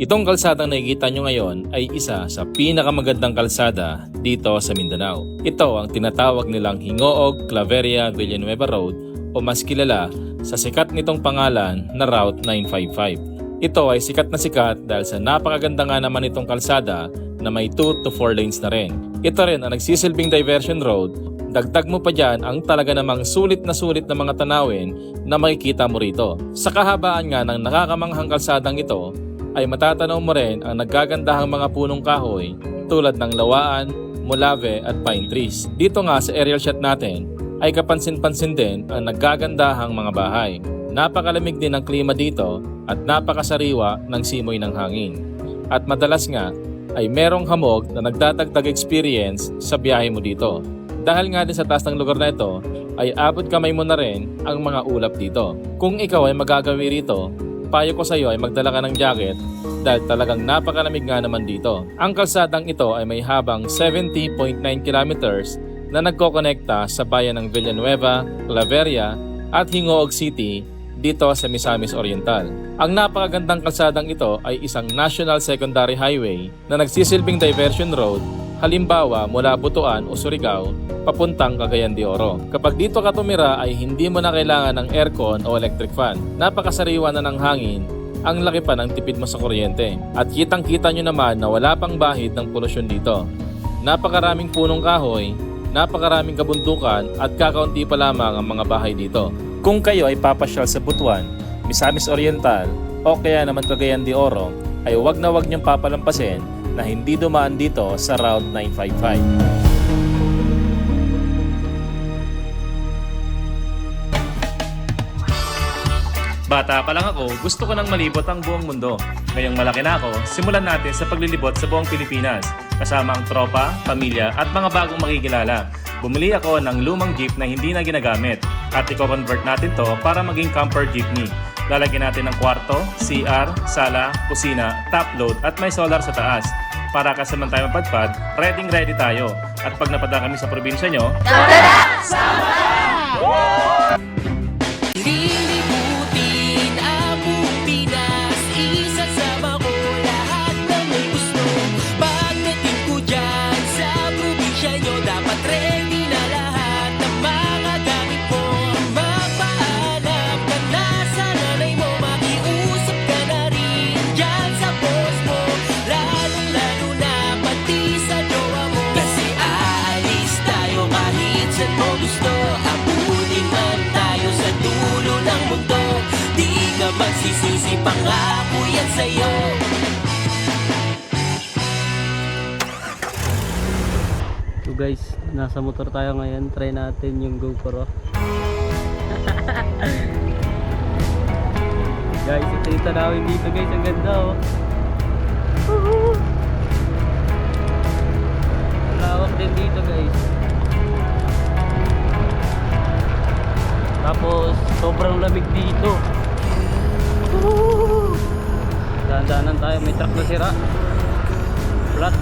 Itong kalsadang nakikita nyo ngayon ay isa sa pinakamagandang kalsada dito sa Mindanao. Ito ang tinatawag nilang Hingoog Claveria Villanueva Road o mas kilala sa sikat nitong pangalan na Route 955. Ito ay sikat na sikat dahil sa napakaganda nga naman itong kalsada na may 2 to 4 lanes na rin. Ito rin ang nagsisilbing diversion road. Dagdag mo pa dyan ang talaga namang sulit na mga tanawin na makikita mo rito. Sa kahabaan nga ng nakakamanghang kalsadang ito, ay matatanaw mo rin ang naggagandahang mga punong kahoy tulad ng lawaan, mulave at pine trees. Dito nga sa aerial shot natin ay kapansin-pansin din ang naggagandahang mga bahay. Napakalamig din ang klima dito at napakasariwa ng simoy ng hangin. At madalas nga ay merong hamog na nagdadagdag experience sa biyahe mo dito. Dahil nga din sa taas ng lugar na ito ay abot kamay mo na rin ang mga ulap dito. Kung ikaw ay magagawi rito, payo ko sa iyo ay magdala ka ng jacket dahil talagang napakalamig nga naman dito. Ang kalsadang ito ay may habang 70.9 kilometers na nagkokonekta sa bayan ng Villanueva, Claveria at Hingoog City dito sa Misamis Oriental. Ang napakagandang kalsadang ito ay isang National Secondary Highway na nagsisilbing diversion road, halimbawa mula Butuan o Surigao papuntang Cagayan de Oro. Kapag dito ka tumira ay hindi mo na kailangan ng aircon o electric fan. Napakasariwa na ng hangin, ang laki pa ng tipid mo sa kuryente. At kitang-kita nyo naman na wala pang bahid ng polusyon dito. Napakaraming punong kahoy, napakaraming kabundukan at kakaunti pa lamang ang mga bahay dito. Kung kayo ay papasyal sa Butuan, Misamis Oriental o kaya naman Cagayan de Oro, ay huwag na huwag niyong papalampasin na hindi dumaan dito sa Route 955. Bata pa lang ako, gusto ko nang malibot ang buong mundo. Ngayong malaki na ako, simulan natin sa paglilibot sa buong Pilipinas. Kasama ang tropa, pamilya at mga bagong makikilala. Bumili ako ng lumang jeep na hindi na ginagamit at i-convert natin to para maging camper jeepney. Lalagyan natin ng kwarto, CR, sala, kusina, top load at may solar sa taas. Para kasaman tayo mapadpad, ready tayo. At pag napadaan kami sa probinsya nyo, tara! Sama! Lilibutin ang buong Pinas, isasama ko lahat ng may gusto. Pagdating ko dyan sa probinsya nyo, dapat ready na lahat ng mga gamit mo. Magpaalam ka na sa nanay mo, makiusap ka na rin dyan sa boss mo. Lalong-lalo na pati sa jowa mo, kasi aalis tayo kahit saan mo gusto. Abutin man tayo sa dulo ng mundo, di ka magsisisi, pangako yan sa'yo. So guys, nasa motor tayo ngayon. Try natin yung GoPro. Guys, ito yung tanawin dito guys. Ang ganda oh. Woohoo! Ang lawak din dito guys. Tapos sobrang lamig dito. Woohoo! Dahan-dahanan tayo. May truck na sira. Flat.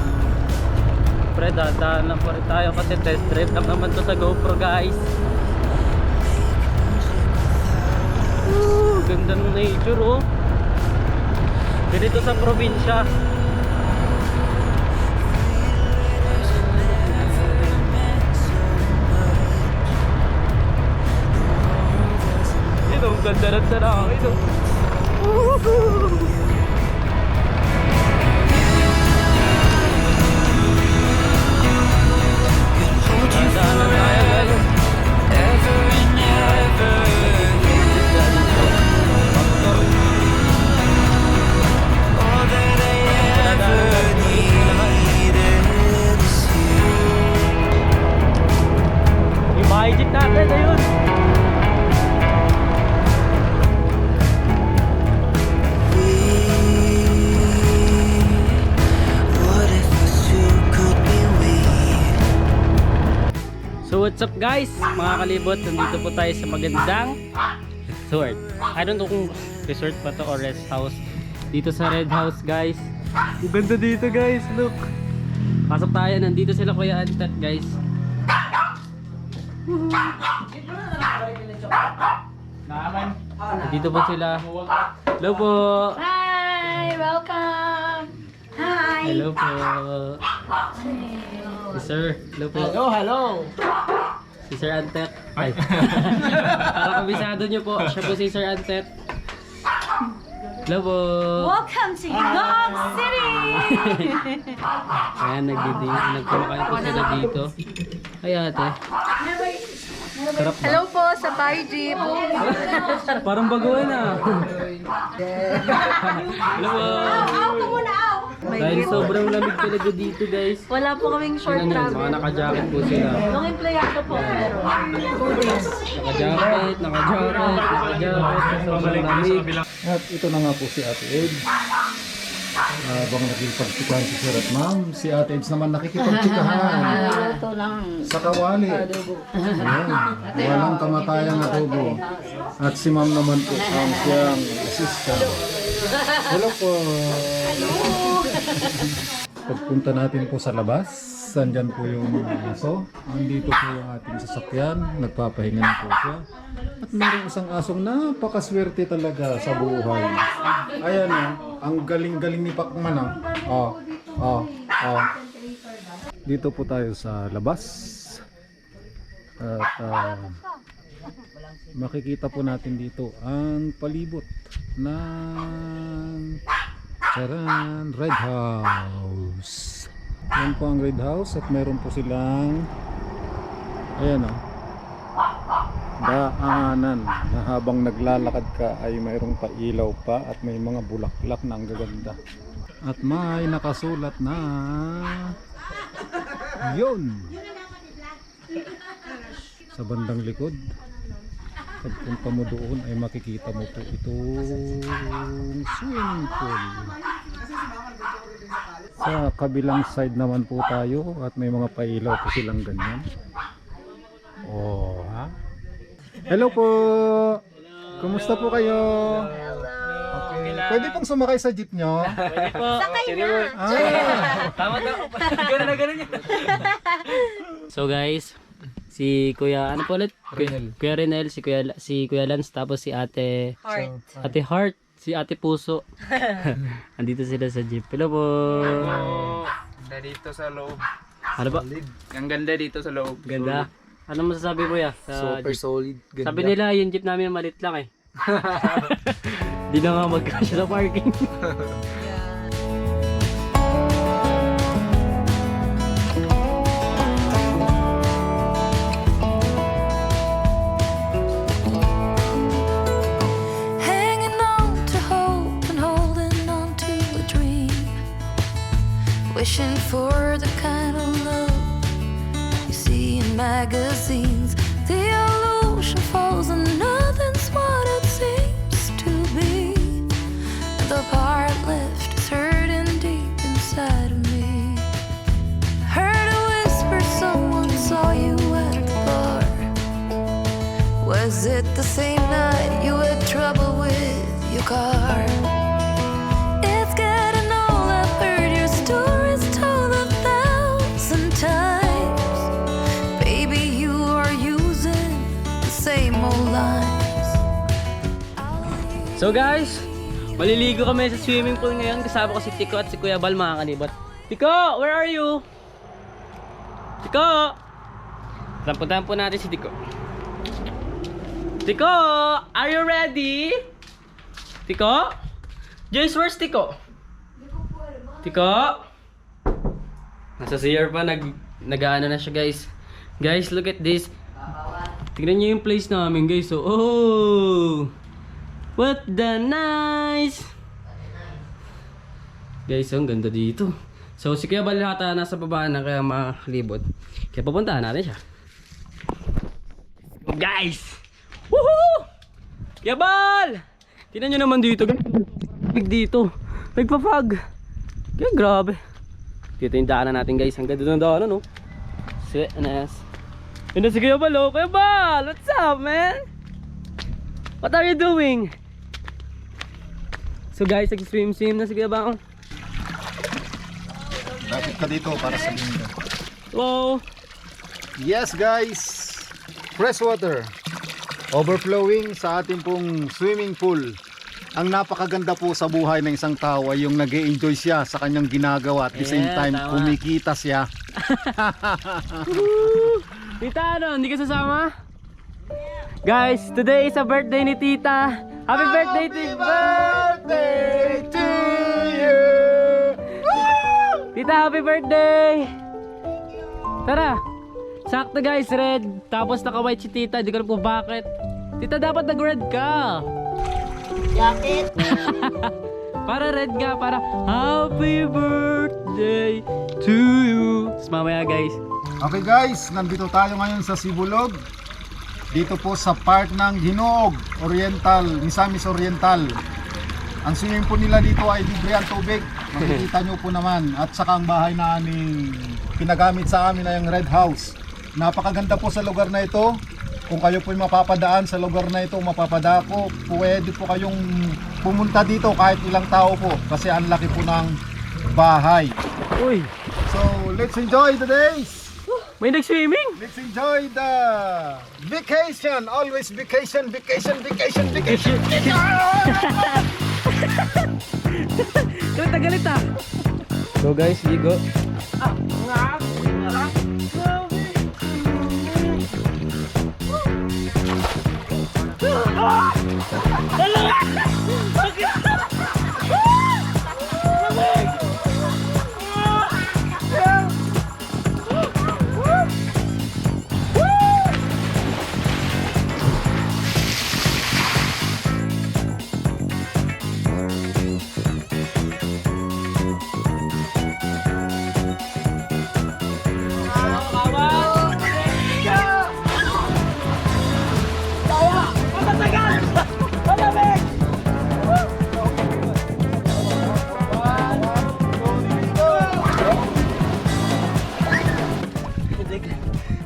Pre, dahan-dahanan pa rin tayo kasi test drive lang naman to sa GoPro guys. Ganda ng nature oh. Ganito sa probinsya. Ito, ang ganda ng tanawin ito. Dahan-dahanan tayo guys. Yung bahay jeep natin, ayun. So what's up guys, mga kalibot, nandito po tayo sa magandang resort. I don't know kung resort pa to or rest house. Dito sa Red House guys. Ang ganda dito guys, look. Pasok tayo, nandito sila Kuya Antat guys. Dito po sila. Hello po. Hi! Hi, welcome. Hi. Hello po. Si Sir. Hello po. Hello. Si Sir Antet. Ay. Para kabisado nyo po. Siya po si Sir Antet. Hello po. Welcome to Dog City. Ayan, nagkumakain po sila dito. Ay ate. Sarap ba? Hello po sa Pai Jeep. Parang baguhan ah. Hello po. Aw ka muna, aw. Dahil sobrang lamig talaga dito guys. Wala po kaming short Tingnan nyo, mga travel. naka-jacket po sila. Nung empleyado po, pero 2 days. Naka-jacket. Sobrang lamig. At ito na nga po si Ate Ed. Habang nakikipagtsikahan si Sir at Ma'am, si Ate Ed naman nakikipagtsikahan Ito lang. sa kawali. Ayan, walang kamatayang adobo. At si Ma'am naman po ang siyang assistant. Hello po. Pagpunta natin po sa labas, sandyan po yung aso. Andito po yung ating sasakyan, nagpapahinga na po siya. At mayroong isang asong napakaswerte talaga sa buhay. Ayan o, ang galing-galing ni Pacman o. Dito po tayo sa labas. At makikita po natin dito ang palibot ng Charan Red House. Yan po ang Red House at meron po silang ayan o, daanan na habang naglalakad ka ay mayroong pailaw pa at may mga bulaklak na ang gaganda. At may nakasulat na yun sa bandang likod. Pagpunta mo doon ay makikita mo po itong swimming pool. Sa kabilang side naman po tayo at may mga pailaw po silang ganyan. Oh, ha? Hello po! Kumusta po kayo? Okay. Pwede pong sumakay sa jeep nyo? Sakay na. Tama na. Ganun na ganun yan. So guys, si Kuya, ano po ulit? Kuya Renel, si Kuya Lance, tapos si Ate Heart, si Ate Puso. Andito sila sa jeep. Hello po. Ganda dito sa loob. Ano ba? Ang ganda dito sa loob. Ganda. Ano masasabi mo ya? Super solid. Ganda. Sabi nila yung jeep namin malit lang eh. Di na nga magkasya sa parking. Hanging on to hope and holding on to a dream, wishing for the kind of love you see in magazines. The illusion falls and nothing's what it seems to be. The part left is hurting deep inside of me. Heard a whisper, someone saw you at the bar. Was it the same night you had trouble with your car? It's getting old, I've heard your stories told 1,000 times. Baby, you are using the same old lines. So guys, maliligo kami sa swimming pool ngayon. Kasama ko si Tiko at si Kuya Bal, mga kanibot. Tiko, where are you? Tiko! Puntahan po natin si Tiko. Tiko, are you ready? Tiko? Joyce, where's Tiko? Tiko? Nasa CR pa, nag-ano na siya guys. Guys, look at this. Tignan niyo yung place namin guys. So, oh! What the nice! Guys, ang ganda dito. So, si Kuya Bal yata nasa baba na kaya makalibot. Kaya pupuntahan natin siya. Guys! Woohoo! Kuya Bal! Tingnan nyo naman dito guys. Big dito. Nagpa-fog. Kaya grabe. Dito yung daanan natin guys. Ang ganda ng daanan no. Sweet anas. Yun na si Kuya Bal oh. Kuya Bal! What's up man? What are you doing? So guys, nag-swim na si Kuya Bal. Bakit ka dito para sa linda? Wow! Yes guys, fresh water overflowing sa ating pong swimming pool. ang napakaganda po sa buhay ng isang tao ay yung nag-e-enjoy siya sa kanyang ginagawa at the same Yeah, time tama. kumikita siya. Tita, ano? Hindi ka sasama? Guys, today is a birthday ni Tita. Happy birthday, Tita! Birthday to you! Tita, happy birthday! Tara! Sakto guys, red. Tapos naka-white si Tita. Di ko alam kung bakit. Tita, dapat nag-red ka. Jacket. Para red ka, para happy birthday to you. Tapos mamaya guys. Okay guys, nandito tayo ngayon sa Sibulog. Dito po sa part ng Hinoog Oriental, Misamis Oriental. Ang swimming pool nila dito ay libre ang tubig. Makikita nyo po naman. At saka ang bahay na aming pinagamit sa amin ay ang Red House. Napakaganda po sa lugar na ito. Kung kayo po mapapadaan sa lugar na ito, mapapadako, pwede po kayong pumunta dito kahit ilang tao po. Kasi ang laki po ng bahay. Uy, So, let's enjoy the days! may nag-swimming. Let's enjoy the vacation. Always vacation, vacation, vacation, vacation. Galit na galit ah. Go guys, ligo.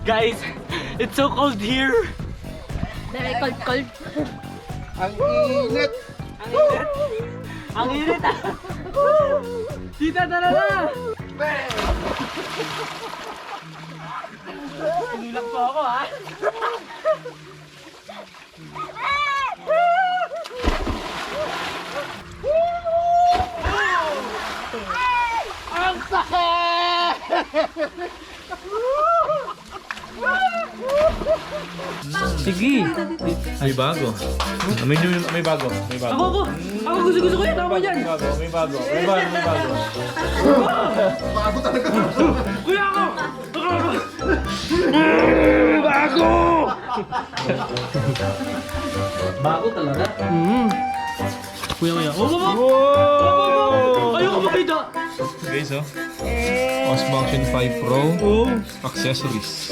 Guys, it's so cold here. Very cold. Ang init. Ang init ah. Tita, tara na. Tinulak po ako ha. Ang sakit! Sige. May bago. May bago. Ako gusto ko yan. Ako yan. May bago. Kuya ako! Bago talaga? Kuya. Ayoko makita! Guys, oh. Osmotion 5 Pro. Accessories.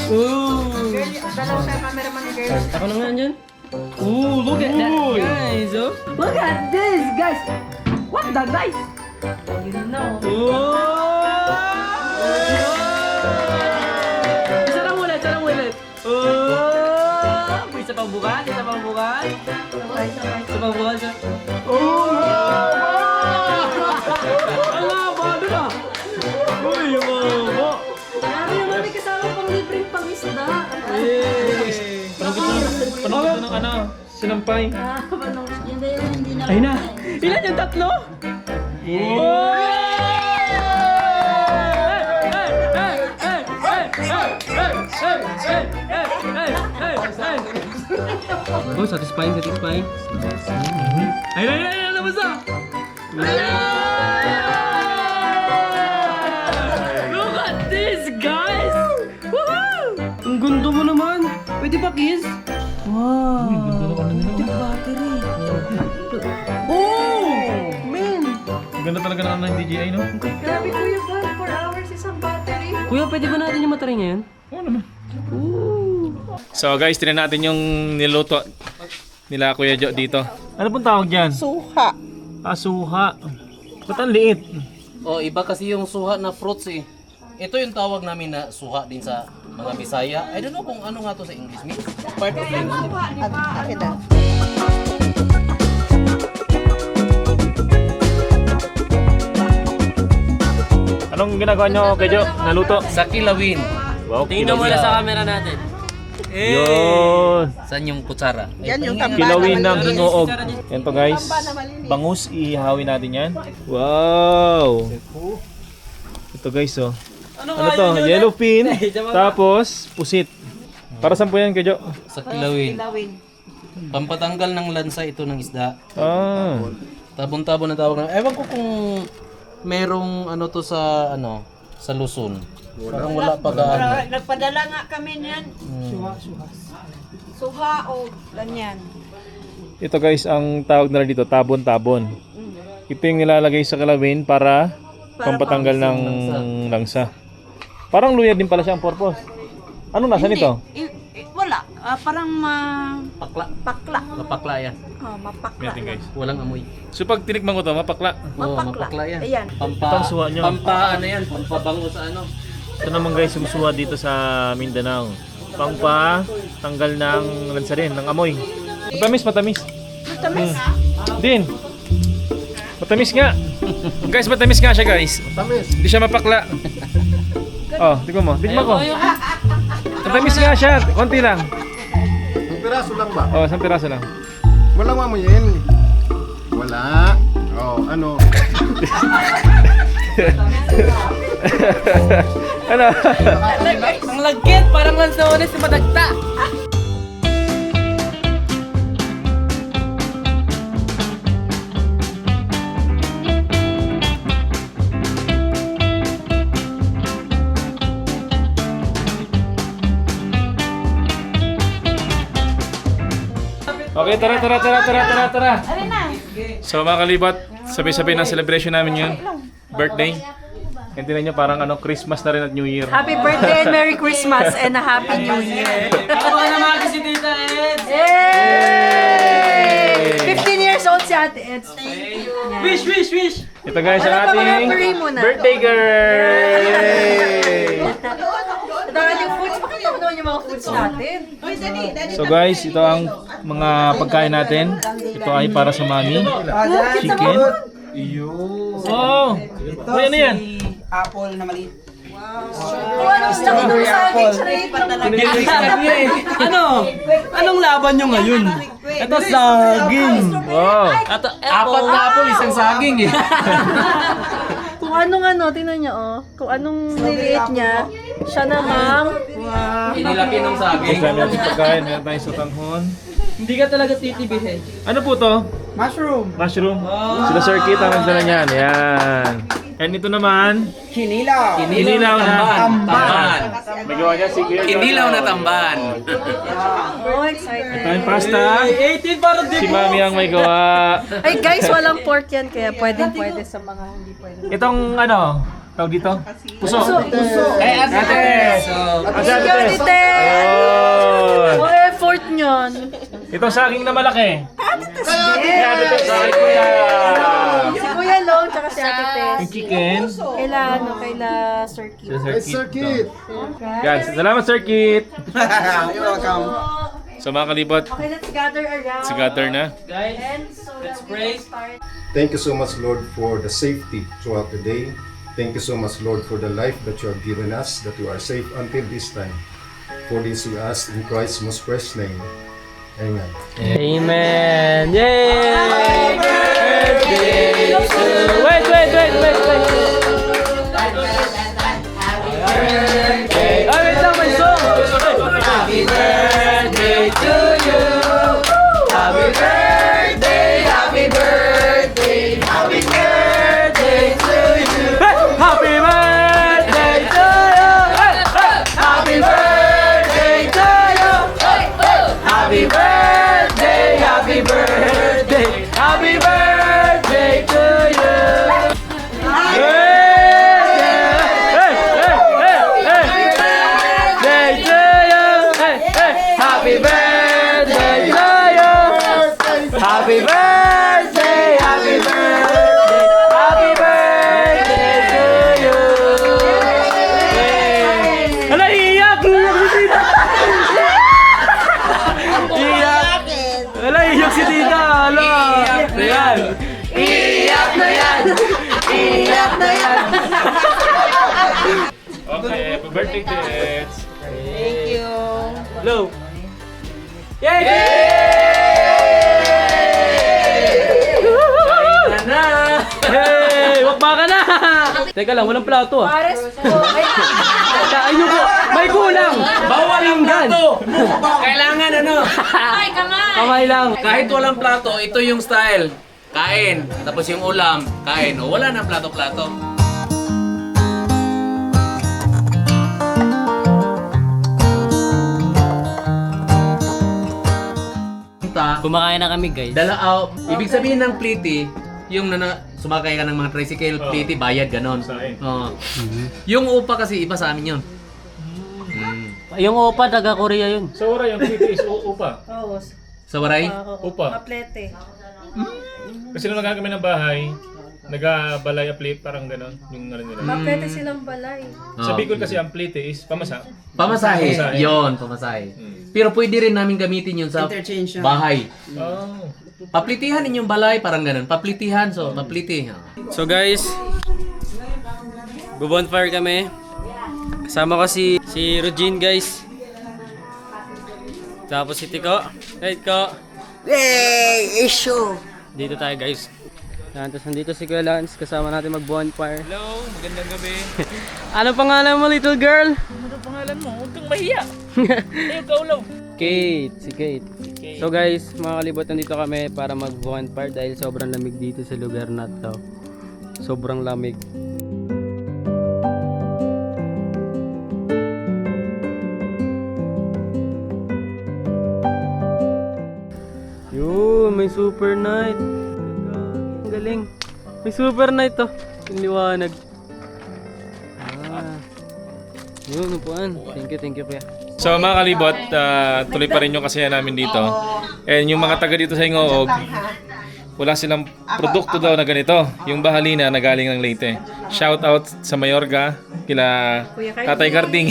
Ako na nga dyan. Look at that, guys. Oh. Look at this, guys. What the guys? You know. Isa lang ulit. Isa pang bukas. Isa pang bukas. Ang haba, ano na? Uy, yung haba. Grabe naman may kasama pang libreng pang-isda. Panong ng ano? Sinampay. Hindi na. Ayun na. Ilan yung tatlo? Oh, satisfying. Ayun, nabasa! Look at this, guys! Woohoo! Ang gundo mo naman! Pwede ba kiss? Wow! Pwede battery! Oh! Man! Ganda talaga ng DJI, no? Grabe kuya God, 4 hours isang battery. Kuya, pwede ba natin yung matry ngayon? Oo naman. So guys, tinan natin yung niluto nila Kuya Jo dito. Ano pong tawag dyan? Suha. Suha. Ba't ang liit? Oh, iba kasi yung suha na fruits eh. Ito yung tawag namin na suha din sa mga Bisaya. I don't know kung ano nga to sa English. Maybe part of English. Anong ginagawa nyo Kuya Jo? Naluto? Sa kilawin. Wow, Tingnan mo muna sa camera natin. Yun. Saan yung kutsara? Yan yung Kilawin ng hingoog. Yan to guys. Bangus, ihawin natin yan. Wow! Ito guys oh. Ano to? Yellowfin. Tapos, pusit. Para saan po yan, Kedyo? Sa kilawin. Pampatanggal ng lansa ito ng isda. Ah. Tabon-tabon na tawag na. Ewan ko kung merong ano to sa sa Luzon. Parang wala pa gaano. Nagpadala nga kami niyan. Suha o ganyan. Ito guys, ang tawag nila dito, tabon-tabon. Ito yung nilalagay sa kalawin para pampatanggal ng langsa. Parang luya din pala siya ang purpose. Anong nasa nito? Wala. Parang Pakla. pakla. Mapakla yan. Mapakla. Yan guys. Walang amoy. So pag tinikman ko to, mapakla. Oo, mapakla yan. Ayan. Pampa, Ang suha nyo. pampa ano yan, pampabango sa ano. Ito naman guys, sumusuha dito sa Mindanao. Pangpa, tanggal ng lansa rin, ng amoy. Matamis, matamis. Matamis. Din. Matamis nga. Guys, matamis nga siya guys. Matamis. Hindi siya mapakla. Oh, tingnan mo. Tingnan ko. Matamis nga siya. Konti lang. Ang piraso lang ba? Oh, isang piraso lang. Walang mamuyin. Wala. Oh, ano? Ano? Ang lagkit, parang lansones si Madagta. Okay, tara. So mga kalibot, sabay-sabay ng celebration namin yun. Birthday. Yan tinan nyo, parang Christmas na rin at New Year. Happy birthday and Merry Christmas and a Happy New Year. Ako na mga si Tita Ed. Yay! 15 years old si Ate Eds. Thank you. Wish. Ito guys, ang Ano pa mga ating pray muna? birthday girl! Yay! Ito ang ating foods. Pakita mo naman yung mga foods natin. So guys, ito ang mga pagkain natin. Ito ay para sa mami. Chicken. Oh! Uy, ano yan? Apple na maliit. Kung anong stock ito sa akin, charade Ano? Anong laban nyo ngayon? Ito saging. Wow! Apat na apple, isang saging eh. Kung anong tingnan niyo kung anong niliit niya, siya namang Inilaki ng saging. Ito natin pagkain. Meron tayong sutanghon. Hindi ka talaga titibihin. Ano po to? Mushroom. Mushroom. Sila Sir Kit ang nagdala niyan. Yan. And ito naman, Kinilaw. Inilaw na Tamban. may gawa niya si Kuya. Inilaw na tamban. excited. Ito yung pasta. 18 para Si Mami ang may gawa. Ay guys, walang pork yan kaya pwede sa mga hindi pwede. Itong tawag dito? Puso. Kay Ate. Ate. Thank you, Tite! Ayun. Ang effort niyon. Ito saging na malaki. Yeah. Ate Tess, sa Kuya. Si Kuya Long, tsaka si Ate Yung Tess. chicken. Kaila Sir Kit. Sila Sir Kit. Guys, salamat Sir Kit. You're welcome. So mga kalibot, Okay, let's gather around. sigater na. Guys, And so let's that we pray. can start. Thank you so much, Lord, for the safety throughout the day. Thank you so much, Lord, for the life that you have given us, that we are safe until this time. For this we ask in Christ's most precious name. Amen. Amen. Yay! Wait. Wait lang, may song. Happy birthday to you. Happy birthday, happy birthday, happy birthday to you. Happy birthday to you. Happy birthday to you. Happy birthday, happy birthday, happy birthday to you. Happy birthday to you. Happy birthday, happy birthday, happy birthday to you. Ala, iyak! Iyak! Ala, iyak si Tita! Ala! Ayan! Iyak na yan! Iyak na yan! Okay, happy birthday, Tits. Thank you. Hello. Yay! Kain na! Hey! Wakba ka na! Teka lang, walang plato ah. Pares po. Ay, Kain nyo po! May kulang! Bawal ang plato! Kailangan ano? ay, kamay. Kamay lang. Kahit walang plato, ito yung style. Kain. Tapos yung ulam, kain. O wala na plato-plato. Kumakain na kami guys. Ibig sabihin ng pliti, yung sumakay ka ng mga tricycle, pliti, bayad, ganon. Oo. Yung upa kasi iba sa amin yun. Yung opa, taga Korea yun. Sa ora yung plate is upa. Oo. Sa Waray? Upa. Maplete. Kasi nung nagkakami ng bahay, nagabalay a plate, parang ganon. Yung ano nila. Maplete silang balay. Sa Bicol kasi ang plate is pamasa. Pamasahe. Pamasahe. Yon, pamasahe. Pero pwede rin namin gamitin yun sa Interchange yan. bahay. Oh. Paplitihan ninyong balay, parang ganun. Paplitihan, so papliti. So guys, bonfire kami. Kasama ko si Regine guys. Tapos si Tiko. Hey Tiko. Yay! Issue! Dito tayo guys. Yan, tapos nandito si Kuya Lance. Kasama natin mag-bonfire. Hello, magandang gabi. Ano pangalan mo little girl? Ano pangalan mo? Huwag kang mahiya. Ikaw lang. Kate, si Kate. So guys, mga kalibot, nandito kami para mag-bonfire dahil sobrang lamig dito sa lugar na to. Sobrang lamig. Yun, may super night. Ang galing. May super night to. Yung liwanag. Yun, upuan. Thank you kuya. So mga kalibot, tuloy pa rin yung kasiyahan namin dito. And yung mga taga dito sa Hingoog, wala silang produkto daw na ganito. Yung bahalina na galing ng Leyte. Shout out sa Mayorga, kila Tatay Carding.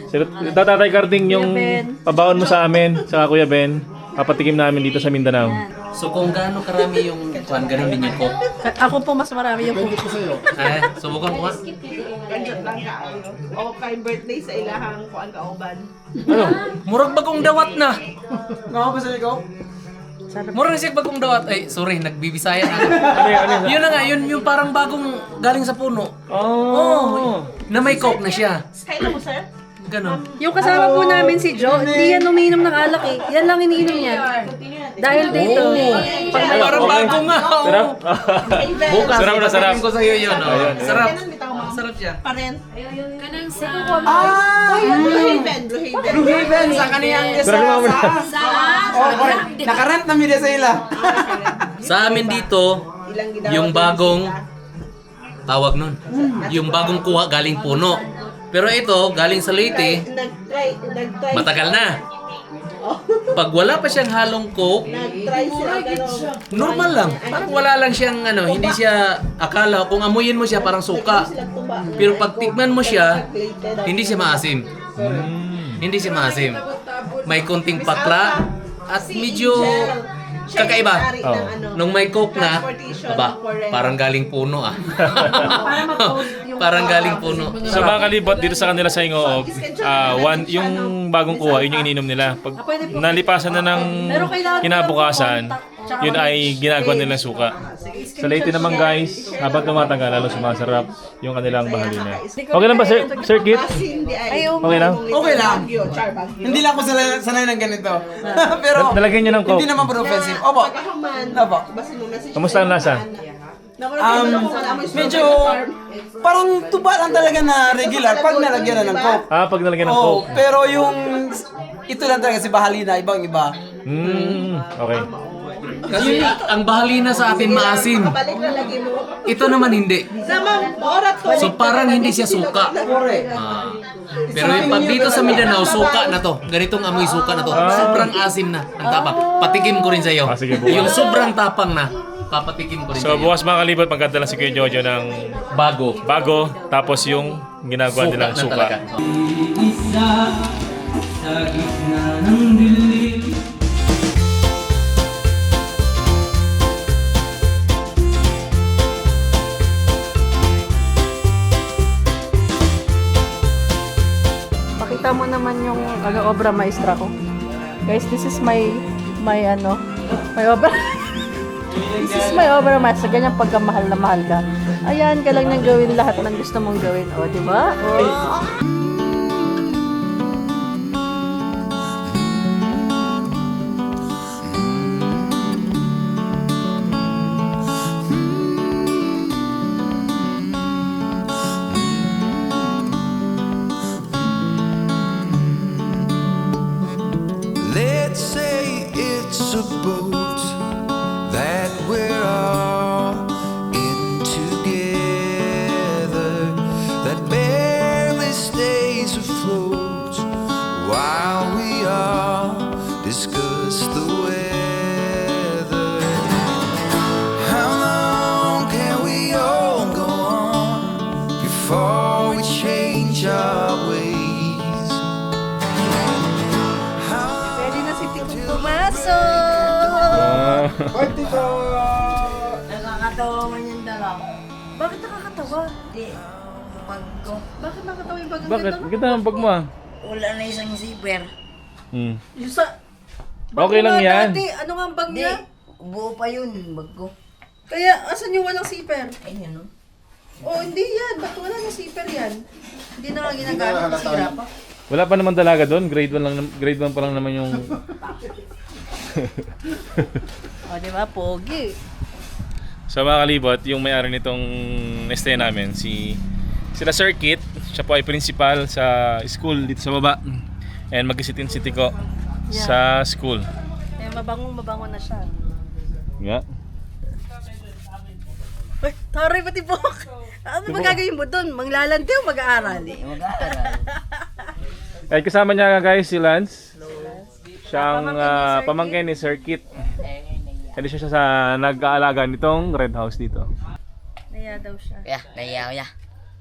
Pero ano, Tatay Carding yung Kuya Ben. pabaon mo sa amin, sa Kuya Ben. Papatikim namin dito sa Mindanao. So kung gaano karami yung kwan, ganun din yung coke. ako po mas marami yung po. Subukan ko nga. O kay birthday sa ilahang kuan kauban. Ano? Murag bagong dawat na. Nga ba sa ikaw? Murag siya bagong dawat. Ay, sorry, nagbibisaya na. Yun na nga, yun yung parang bagong galing sa puno. Oh. Na may coke na siya. Kailan mo, sir? Ganon. Yung kasama po namin si Joe, hindi yan umiinom ng alak eh. Yan lang iniinom niya. Dahil dito. Parang bago nga. Sarap? Bukas, Sarap na sarap. ko sa'yo yun. Oh. Sarap. Sarap siya. Parent. Kanang sa... Blue Haven. Blue Haven sa kaniyang nakarent na media sa ila. Sa amin dito, yung bagong tawag nun. Yung bagong kuha galing puno. Pero ito, galing sa Leyte, Nag-try matagal na. Pag wala pa siyang halong coke, sila gano'n. normal lang. Parang wala lang siyang ano, hindi siya akala, kung amuyin mo siya parang suka. Pero pag tikman mo siya, hindi siya maasim. Hindi siya maasim. May konting pakla at medyo kakaiba. Nung may coke na, aba, parang galing puno ah. Parang galing puno. So mga kalibot, dito sa kanila sa Hingoog, yung bagong kuha, yun yung ininom nila. Pag nalipasan na ng kinabukasan, yun ay ginagawa nilang suka. Sa Leyte naman guys, habang tumatagal, lalo sumasarap yung kanilang bahalina. Okay lang ba Sir Kit? Okay lang? Okay lang. Hindi lang ako sanay ng ganito. Pero Nalagyan niyo ng hindi coke. naman po offensive. Opo. Opo. Kamusta ang lasa? Medyo parang tuba lang talaga na regular pag nalagyan na ng coke. Pag nalagyan ng Oh, coke. pero yung ito lang talaga si bahalina, ibang iba. Okay. Kasi ang bahalina sa atin maasim. Balik na lagi mo. Ito naman hindi. Sama, orat ko. So parang hindi siya suka. Pero yung pag dito sa Mindanao, suka na to. Ganitong amoy suka na to. Sobrang asim na. Ang tapang. Patikim ko rin sa iyo. Sige, bukas. Yung sobrang tapang na. Papatikim ko rin So sa iyo. bukas mga kalibot, magkadala si Kuya Jojo ng bago, tapos yung ginagawa nilang na suka. talaga. Pakita mo naman yung obra maestra ko. Guys, this is my obra. This is my obra maestra. Ganyan pagkamahal na mahal ka. Ayan, ka lang nang gawin lahat ng gusto mong gawin. O, di ba? Let's say it's a boat that we're all in together, that barely stays afloat while we all discuss the weather. How long can we all go on before we change our ways? Pwede na si Tito pumasok! Nakakatawa man yung dalaw. Bakit nakakatawa? Di, pag ko. Bakit nakakatawa yung bagong Bakit? ganda? Ganda ng bag mo ah. Wala na isang zipper. Hmm. Yung sa... Okay lang Bakit yan. dati? Ano nga ang bag Di, niya? buo pa yun, bag ko. Kaya, asan yung walang zipper? Ay, ano? Oh, hindi yan. Ba't wala na zipper yan? Hindi na nga ginagamit. Sira pa. Wala pa naman dalaga doon. Grade 1 lang, grade 1 pa lang naman yung... O, di ba? Pogi. Sa mga kalibot, yung may-ari nitong neste namin, sila Sir Kit, siya po ay principal sa school dito sa baba. And mag-isitin si Tico sa school. Eh, mabango na siya. Yeah. Uy, taray pati po. Ano ba gagawin mo doon? Manglalante o mag-aaral? Mag-aaral. Ay kasama niya guys si Lance. Siyang pamangkin ni Sir Kit. Hindi siya sa nag-aalaga nitong Red House dito. Naya daw siya. Kaya, naiya ko ya.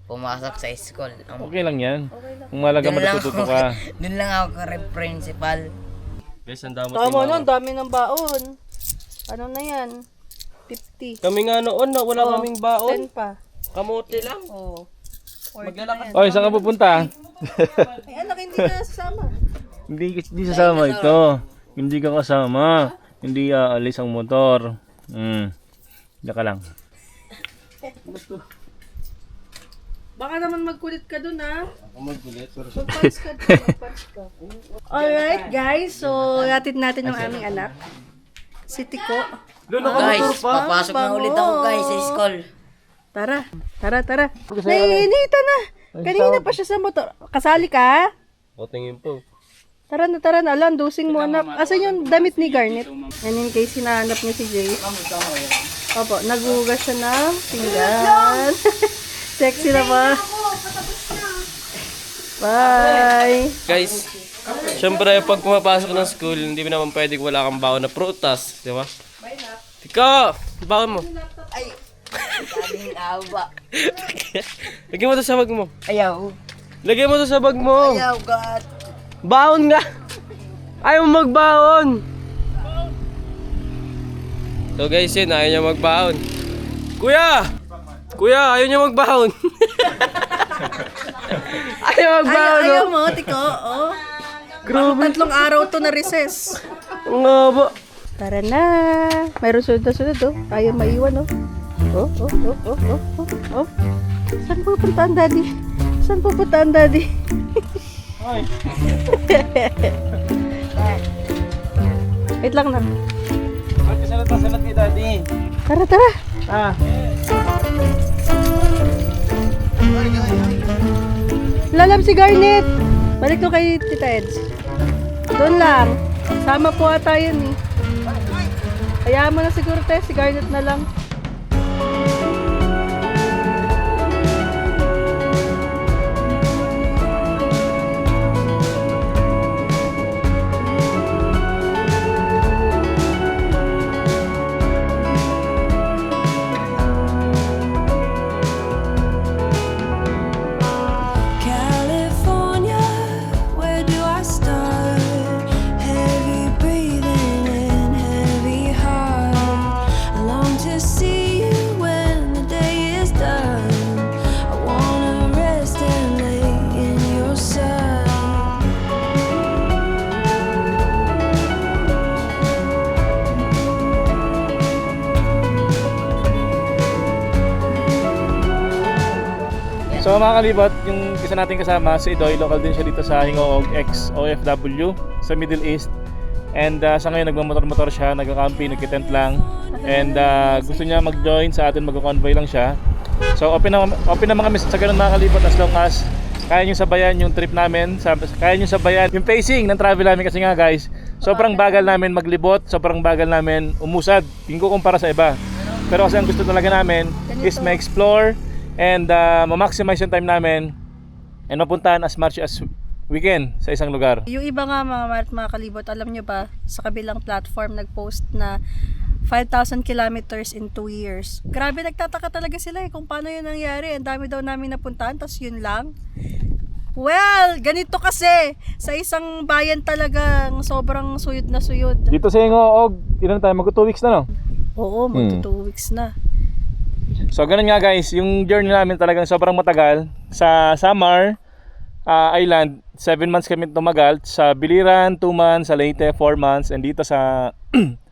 Pumasok sa school. Okay lang yan. Kung malaga matututo ka. Doon lang ako ka-principal. Guys, ang damot Tama na, ang dami ng baon. Ano na yan? 50. Kami nga noon, wala Oh, kaming baon. 10 pa. Kamote lang. Oo. Maglalakad. Oy, saan ka pupunta? Ay, anak, hindi na sasama. Hindi sasama ito. Hindi ka kasama. Hindi aalis ang motor. Diyan ka lang. Baka naman magkulit ka dun, ha? Magkulit? Mag-punch ka dun, mag-punch ka. Alright, guys. So, hatid natin yung aming anak. Si Tico. Guys, papasok na ulit ako guys sa school. Tara. Naiinita na. Kanina pa siya sa motor. Kasali ka? O, tingin po. Tara na. Alam, dosing mo na. Asan yung damit ni Garnet? And in case hinahanap niya si Jay. Opo, naghugas siya ng pinggan. Sexy na ba? Bye! Guys, syempre pag pumapasok ng school, hindi mo naman pwedeng wala kang baon na prutas, di ba? Tiko, baon mo. Ay, daming awa. Lagyan mo to sa bag mo. Ayaw. Lagyan mo to sa bag mo. Ayaw, God. Baon nga. Ayaw mo magbaon. So guys, yun, ayaw niya magbaon. Kuya, ayaw niya magbaon. Ayaw magbaon. Ayaw mo, Tiko. Oh. Grabe. 3 araw to na recess. Ang haba. Tara na. Mayroon sunod oh. Ayaw maiwan oh. Oh. Saan pupunta ang daddy? Wait lang na. Salat ni daddy. Tara. Lalam si Garnet. Balik to kay Tita Eds. Doon lang. Sama po ata yun eh. Hayaan mo na siguro tayo. Si Garnet na lang. California, where do I start? Heavy breathing and heavy heart. I long to see So mga kalibot, yung isa natin kasama, si Idoy, local din siya dito sa Hingoog, ex-OFW sa Middle East. And sa ngayon nagmamotor-motor siya, nagka-camping, nagkitent lang. And gusto niya mag-join sa atin, mag-convoy lang siya. So open naman kami sa ganun mga kalibot, as long as kaya nyo sabayan yung trip namin, kaya nyo sabayan yung pacing ng travel namin. Kasi nga guys, sobrang bagal namin maglibot, sobrang bagal namin umusad, hindi ko kumpara sa iba. Pero kasi ang gusto talaga namin is ma-explore and ma-maximize yung time namin and mapuntahan as much as we can sa isang lugar. Yung iba nga mga kalibot, alam nyo ba, sa kabilang platform nag-post na 5,000 kilometers in 2 years. Grabe, nagtataka talaga sila kung paano yun nangyari. Ang dami daw namin napuntahan, tapos yun lang. Well, ganito kasi, sa isang bayan talagang sobrang suyod na suyod. Dito sa Hingoog, ilan tayo? Mag 2 weeks na, no? Oo, magto 2 weeks na. So ganun nga guys, yung journey namin talagang sobrang matagal. Sa Samar Island, 7 months kami tumagal. Sa Biliran, 2 months. Sa Leyte, 4 months. And dito sa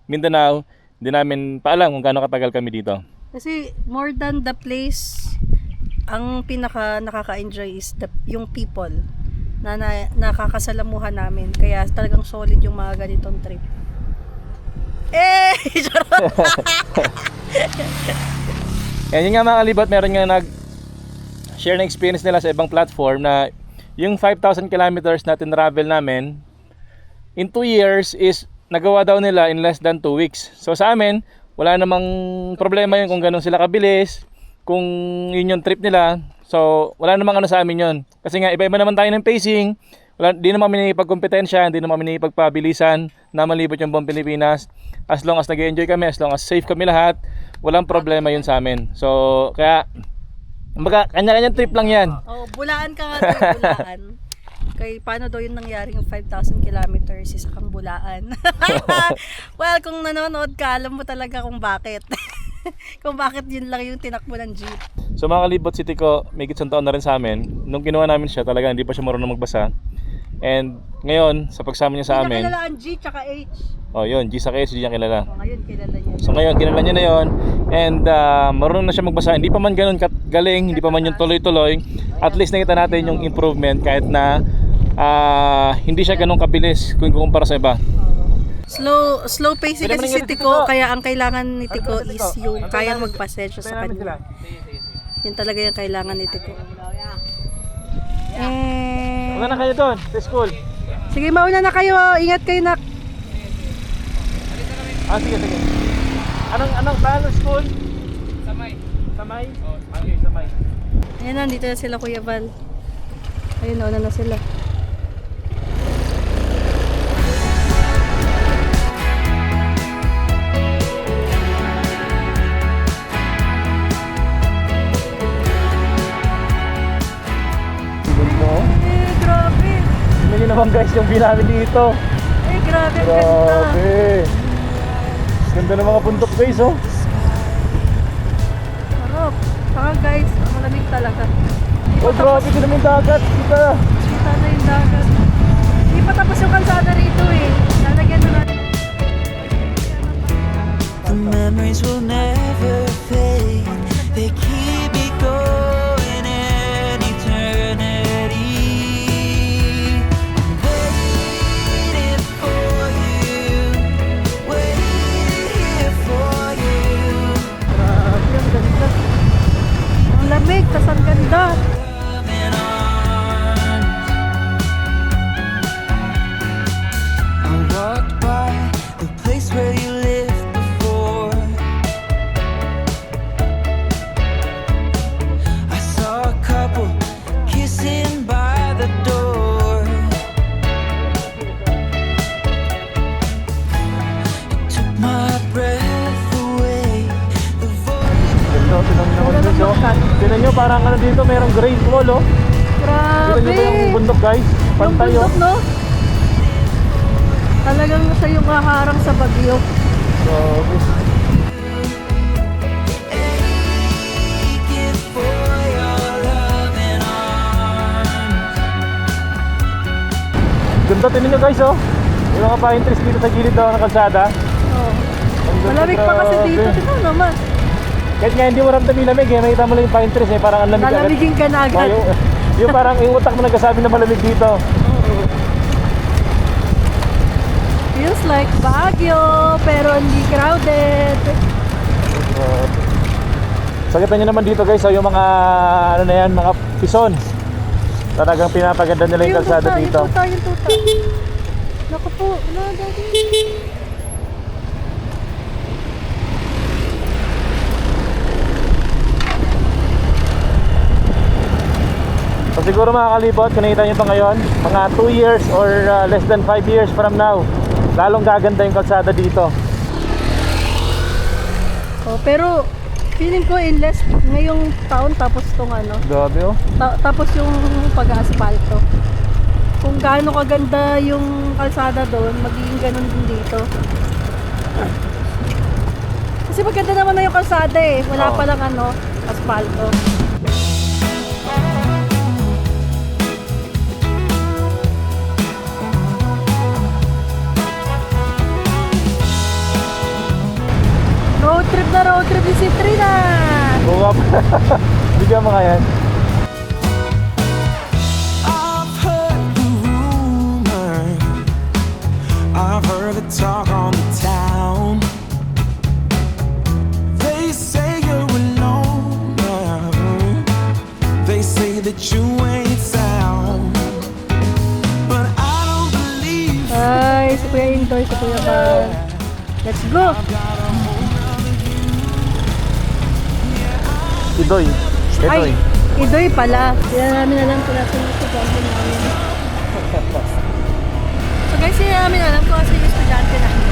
Mindanao, hindi namin paalam kung gaano katagal kami dito. Kasi more than the place, ang pinaka nakaka-enjoy is yung people na nakakasalamuhan namin. Kaya talagang solid yung mga ganitong trip. And yun nga mga kalibot, meron nga nag-share na experience nila sa ibang platform na yung 5,000 kilometers na tinravel namin in 2 years is nagawa daw nila in less than 2 weeks. So sa amin, wala namang problema yun kung ganun sila kabilis, kung yun yung trip nila. So wala namang ano sa amin yun. Kasi nga iba-iba naman tayo ng pacing. Di naman kami nakikipagkompetensya, hindi naman kami nakikipagpabilisan na malibot yung buong Pilipinas. As long as nag-enjoy kami, as long as safe kami lahat, walang problema yun sa amin. So kaya kanya-kanyang trip lang yan. Oh, bulaan ka nga tayo, bulaan. Kay paano daw yung nangyari yung 5,000 kilometers isa kang bulaan. Well, kung nanonood ka, alam mo talaga kung bakit. Kung bakit yun lang yung tinakbo ng jeep. So mga kalibot, si Tico, may isang taon na rin sa amin. Nung kinuha namin siya, talaga hindi pa siya marunong magbasa. And ngayon, sa pagsama niya sa amin, Hindi niya kilala ang G tsaka H. oh yun, G sa S, G niya kilala. Oh, ngayon kilala niya. So ngayon, kilala niya na yun. And marunong na siya magbasa. Hindi pa man ganun galing, hindi pa man yung tuloy-tuloy. At least nakita natin yung improvement kahit na hindi siya ganun kabilis kung kumpara sa iba. Slow pacing kasi si Tico, kaya ang kailangan ni Tico is yung kayang magpasensya sa kanya. Yun talaga yung kailangan ni Tico. Wala na kayo doon, sa school. Sige, mauna na kayo. Ingat kayo, nak. Sige. Anong plano school? Samay. Samay? Oh, okay, Samay. Ayan na, dito na sila, Kuya Val. Ayun, nauna na sila. Grabe. Hindi naman guys yung namin dito. Grabe, ang ganda. Grabe. Ganda ng mga bundok guys, oh. Sarap. Saka guys, malamig talaga. Oh, grabe din naman yung dagat. Kita na yung dagat. Hindi pa tapos yung kalsada rito eh. Lalagyan na natin. The memories will never fade. They keep me going in eternity. I'm waiting for you, waiting here for you. Grabe, ang ganda. Ang lamig, tas ang ganda. Loving arms. I walked by the place where you lived before. I saw a couple kissing by the door. It took my breath away. The voice. Tinan nyo, parang ano dito, mayroong Great Wall, oh. Grabe. Tinan nyo ba yung bundok guys? Pantay, Yung oh. bundok, no? Talagang siya yung kaharang sa bagyo. Grabe. aching for your loving arms. Ganda, tinan nyo guys, oh. Yung mga pine trees dito sa gilid daw ng kalsada. Oh. Ang ganda, Malamig pa kasi dito. grabe. Tignan naman. Kahit nga hindi mo ramdam yung lamig eh, makita mo lang yung pine trees eh, parang ang lamig agad. Lalamigin ka na Oh, agad. yung parang yung utak mo nagkasabi na malamig dito. Feels like Baguio, pero hindi crowded. Sakitan nyo naman dito guys, yung mga ano na yan, mga pison. Talagang pinapaganda nila yung kalsada dito. Yung tuta. Naku po, wala daddy. So siguro mga kalibot, kung nakita nyo ito ngayon, mga 2 years or less than 5 years from now, lalong gaganda yung kalsada dito. Oh, pero feeling ko in less ngayong taon tapos tong ano, Grabe oh. tapos yung pag-aasfalto. Kung gaano kaganda yung kalsada doon, magiging ganun din dito. Kasi maganda naman na yung kalsada eh. Wala Oo. pa lang ano, asfalto. Road trip ni si Trina! Buwa pa. Bigyan mo nga yan. I've heard the rumor, I've heard the talk on the town. They say you're alone, they say that you ain't sound, but I don't believe. Ay, si Kuya Indoy, si Kuya Bal. Let's go! Idoy. Ay, Idoy pala. Hindi na namin alam kung nasa yung estudyante namin. So guys, hindi na namin alam kung nasa yung estudyante namin.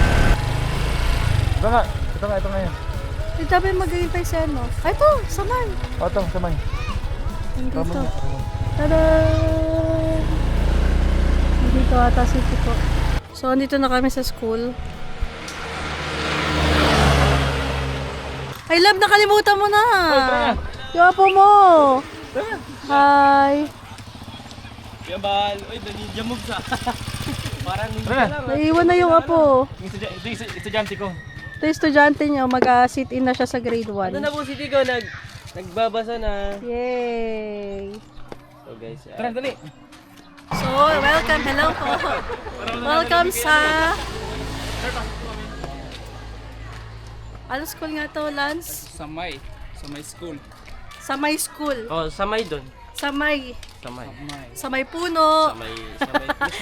Ito nga yan. Dito tayo maghihintay sa ano. Ay, ito! Samay! O, ito, samay. Dito. Tada! Dito ata si Tito. So, andito na kami sa school. Ay, love, nakalimutan mo na! Yung apo mo! Hi! Kuya Bal, uy, jamog sa. Parang hindi Tara. Naiwan na yung apo. Ito yung estudyante ko. Ito yung estudyante niya, mag-sit in na siya sa grade 1. Ano na po si Tigo, nagbabasa na. Yay! So guys, Tara, dali. So, welcome, hello po. Welcome sa... Ano school nga to, Lance? Sa may school. Sa may school. Oh, sa may doon. Sa may... Sa may. Sa may puno.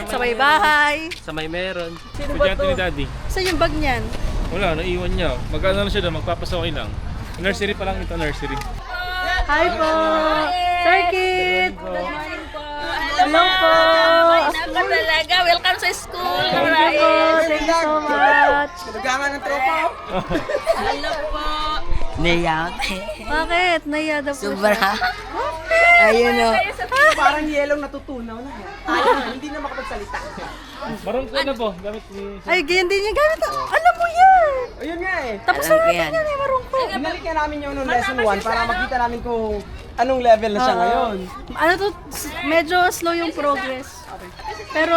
Sa may meron. bahay. Sa may meron. Estudyante ni Daddy. Saan yung bag niyan? Wala, naiwan niya. Mag-ano na siya doon, magpapasaway lang. Nursery pa lang ito, nursery. Hi po! Sir Kit! Hello po! Talaga, welcome sa school. Thank you po! Thank you so much! Naggangan ng tropa. Hello po. Nayak. Bakit? Naiya daw po Sobra. siya. Ayun o. Parang yellow natutunaw na. Ayaw na, hindi na makapagsalita. Marunong ko na po, gamit ni... Ay, ganyan din yung gamit. Alam mo yan! Ayun nga eh. Tapos Alam na ko natin yan. yan eh, marungko. Binalik na namin yung nung lesson 1 para makita namin kung anong level na siya ngayon. Ano to, medyo slow yung progress. Pero,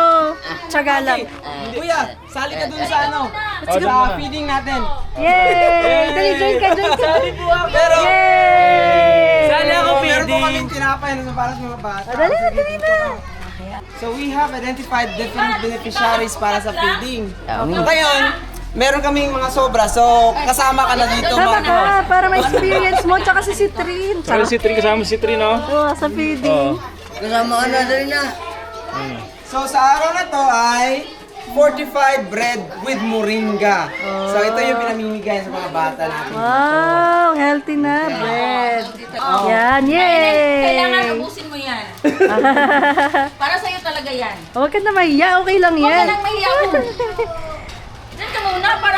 tsaga lang. Kuya, sali ka dun sa ano? Let's go. Sa feeding natin. Yay! Dali, join ka, join ka. Pero, Yay! Sali ako, meron po feeding. kaming tinapay na para sa mga bata. Dali na, dali na. So we have identified different beneficiaries para sa feeding. Dami. So ngayon, meron kaming mga sobra. So kasama ka na dito. Tama ka, para ma-experience mo. Tsaka si Citrin. Pero si Trin, kasama si Trin, no? Oo, sa feeding. Kasama ka na doon na. So sa araw na to ay fortified bread with moringa. So ito yung pinamimigay sa mga bata natin. Wow, healthy na bread. Yan, yay! Kailangan ubusin mo yan. Para sa'yo talaga yan. Huwag ka na mahiya, okay lang Huwag ka yan. lang mahiya mo. Diyan ka muna para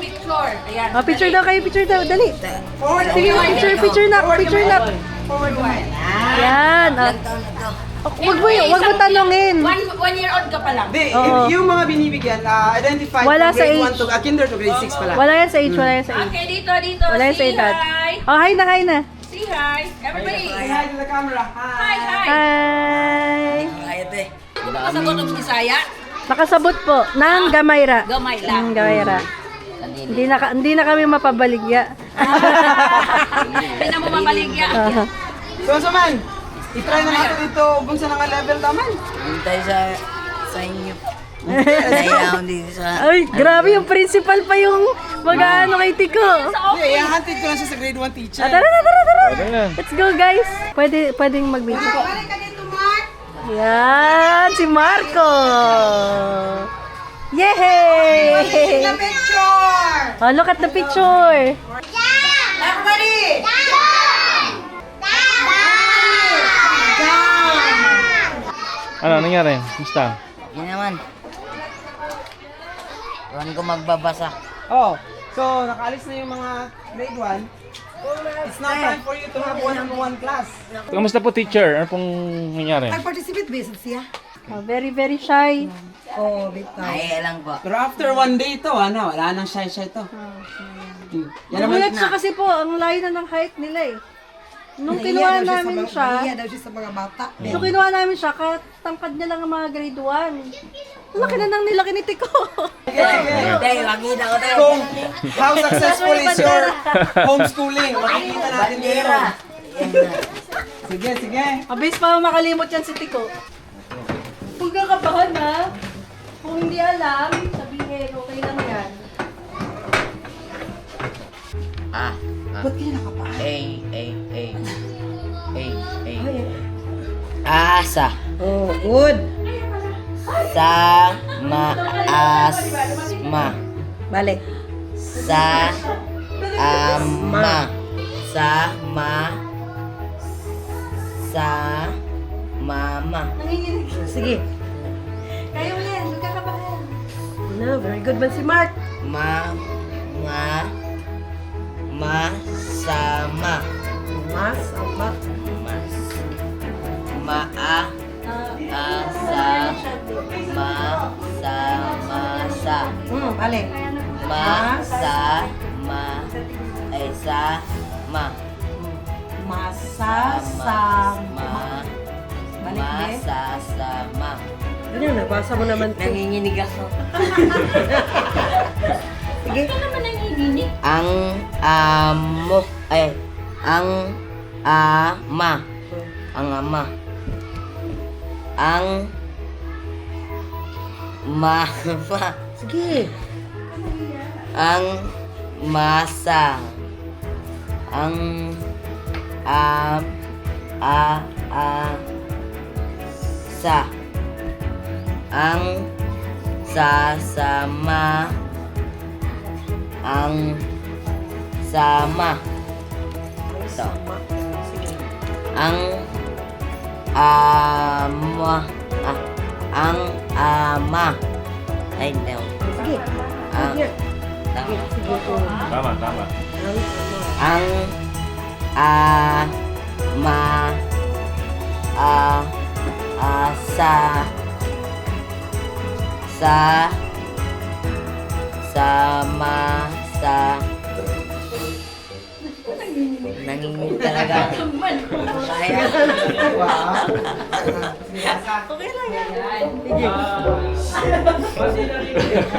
picture. Ayan. Picture daw kayo, picture daw. Dali. Forward. Sige, picture na, picture na. Forward one. Yan. Wag mo tanongin. 1 year old ka pa lang. Di, Oo. yung mga binibigyan, identified Wala from sa grade age. 1 to kinder to grade 6 pala. Wala yan sa age, wala yan sa age. Okay, dito. Wala yan sa Say edad. hi. Oh, hi na, hi na. Say hi. Everybody. Say hi to the camera. Hi, Hi. hi. Hi. Ayot eh. Nakasagot ng Bisaya. Nakasabot po ng Gamayra. Gamay lang. Gamayra. Hindi na kami mapabaligya. Hindi na mo mabaligya. So man, itry na natin ito kung saan nga level naman. Hintay sa inyo. Kaya dito sa... Ay, grabe yung principal pa yung mag-ano kay Tiko. Hindi, i-hunted ko lang siya sa grade 1 teacher. Tara. Let's go, guys. Pwedeng mag-video. Yan, si Marco. Yay! Oh, look at the picture. Ano nangyari? Musta? Yun naman. Tuwan ko magbabasa. Oh, so nakaalis na yung mga grade 1. It's now time for you to have one-on-one class. Kamusta po teacher? Ano pong nangyari? Oh, very, very shy. Ay, lang po. Pero after one day ito, wala nang shy-shy to. Yan naman. Nagulat siya kasi po, ang layo na ng height nila eh. Nung kinuha namin siya, nung kinuha namin siya, katangkad niya lang ang mga grade 1. Laki na nang nilaki ni Tiko. Hindi, makita ko tayo. Kung how successful is your homeschooling, makikita natin ngayon. Sige. Mabilis pa makalimot yan si Tiko. Huwag kang kabahan ha. Kung hindi alam, sabihin, okay lang yan. Ba't kaya nakapahan? Asa. Oh, good. Asma. Balik. Mama. Nanginginig. Sige. Kaya mo yan, huwag kang kabahan. No, very good man si Mark. Masama. Masama. Masamasa. Balik. Masasama. Ano yun, nabasa mo naman ito. Nanginginig ako. Sige. Ano naman nanginginig? Ang ama. Ang mama. Sige. Ang masa. Ang sa. Ang sasama. Ang sama. Ito. Ang ama. Ang ama. Ay, no. Sige. Tama. Tama. Ang sama nanginginig talaga. Kaya Okay lang yan.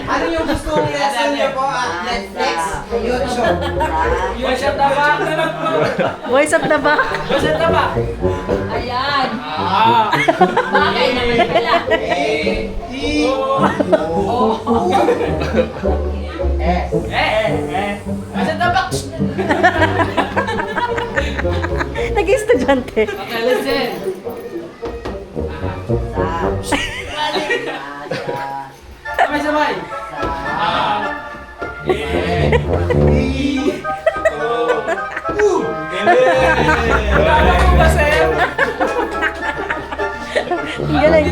Ano yung gusto mong lesson niyo po at Netflix, YouTube? Voice of the back. Ayan. Bakit naman pala? Nag-estudyante. Sabay. Ang galing.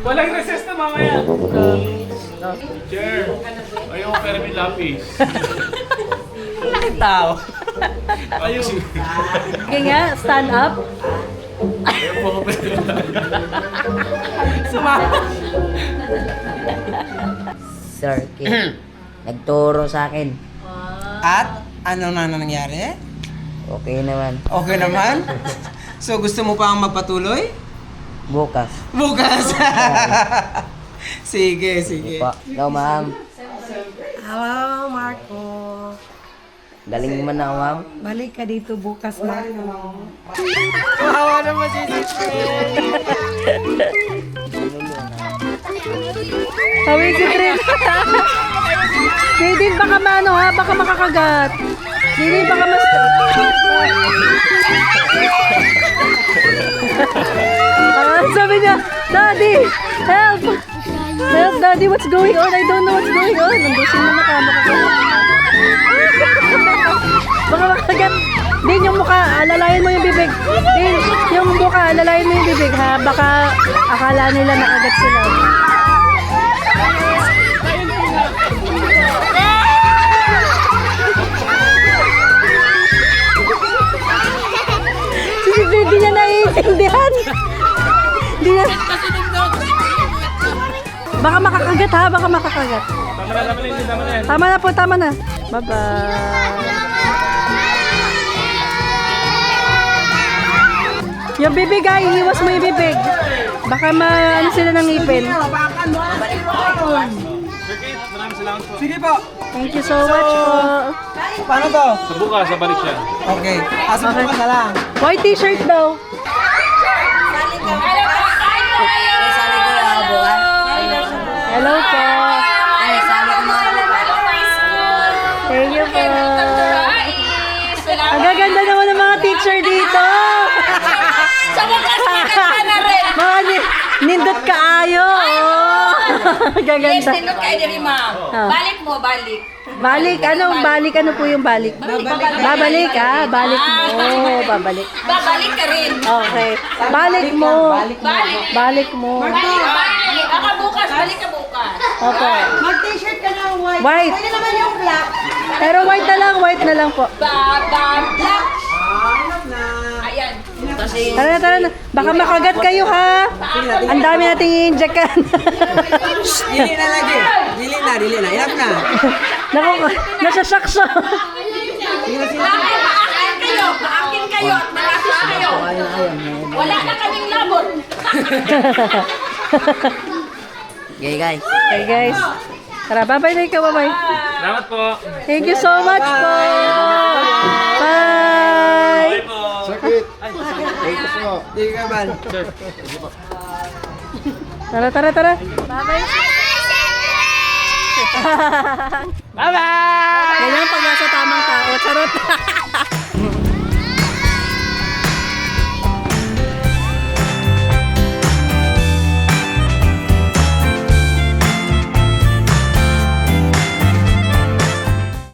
Walang recess na mamaya. Chair, ayaw ko pero may lapis. Laki tao. Ayaw. Sige nga, stand up. Ayaw po ko pero Sir Kim, nagturo sa akin. At ano na nangyari? Okay naman. Okay naman? So gusto mo pang magpatuloy? Bukas. Bukas! Sige. Pa. No, ma'am. Hello, Marco. Galing mo na, ma'am. Balik ka dito bukas, Marco. Kawawa naman si Citrin. Sabi si Trin. Didin, baka maano ha, baka makakagat. Didin, baka mas... Sabi niya, Daddy, help! Help, Daddy, what's going on? I don't know what's going on. Nandusin mo na ka, baka makagat. Din, yung mukha, alalayan mo yung bibig. Din, yung mukha, alalayan mo yung bibig ha. Baka akala nila nakagat sila. Hindi niya naiintindihan. Hindi niya. Baka makakagat ha, baka makakagat. Tama na po, tama na. Bye-bye. Yung bibig ay, iwas mo yung bibig. Baka ano sila ng ngipin. Sige po. Thank you so much po. Paano to? Sa bukas, sa balik siya. Okay. Asa po ka na lang. White t-shirt daw. Sali ko yung buwan. Hello po. Ay, sali ko mga Thank you po. Ang gaganda naman ng mga teacher dito. Sa wakas, ka na rin. Mga nindot kaayo. Oh. Yes, Gaganda. nindot kayo diri, ma'am. Ah. Balik mo, balik. Balik, balik? Ano po yung balik? Babalik, balik mo. Babalik. Babalik ka rin. Okay. Balik mo. Balik mo. Balik. Baka bukas, balik ka bukas. Opo. Mag-t-shirt ka ng white. White. Pwede naman yung black. Pero white na lang po. Black. Ayan. Tara na. Baka makagat kayo ha. Ang dami nating i-injectan. Dili na lagi. Dili na. Enough na. Naku, nasashock siya. Paakin kayo. Paakin kayo. At malakas kayo. Wala na kaming labor. Okay, guys. Okay guys. Tara, bye-bye na ikaw, bye-bye. Salamat po. Thank you so much po. Bye. Sakit. Thank you po. Sige ka man. Tara. Bye-bye. Bye-bye. Ganyan pag nasa tamang tao. Charot.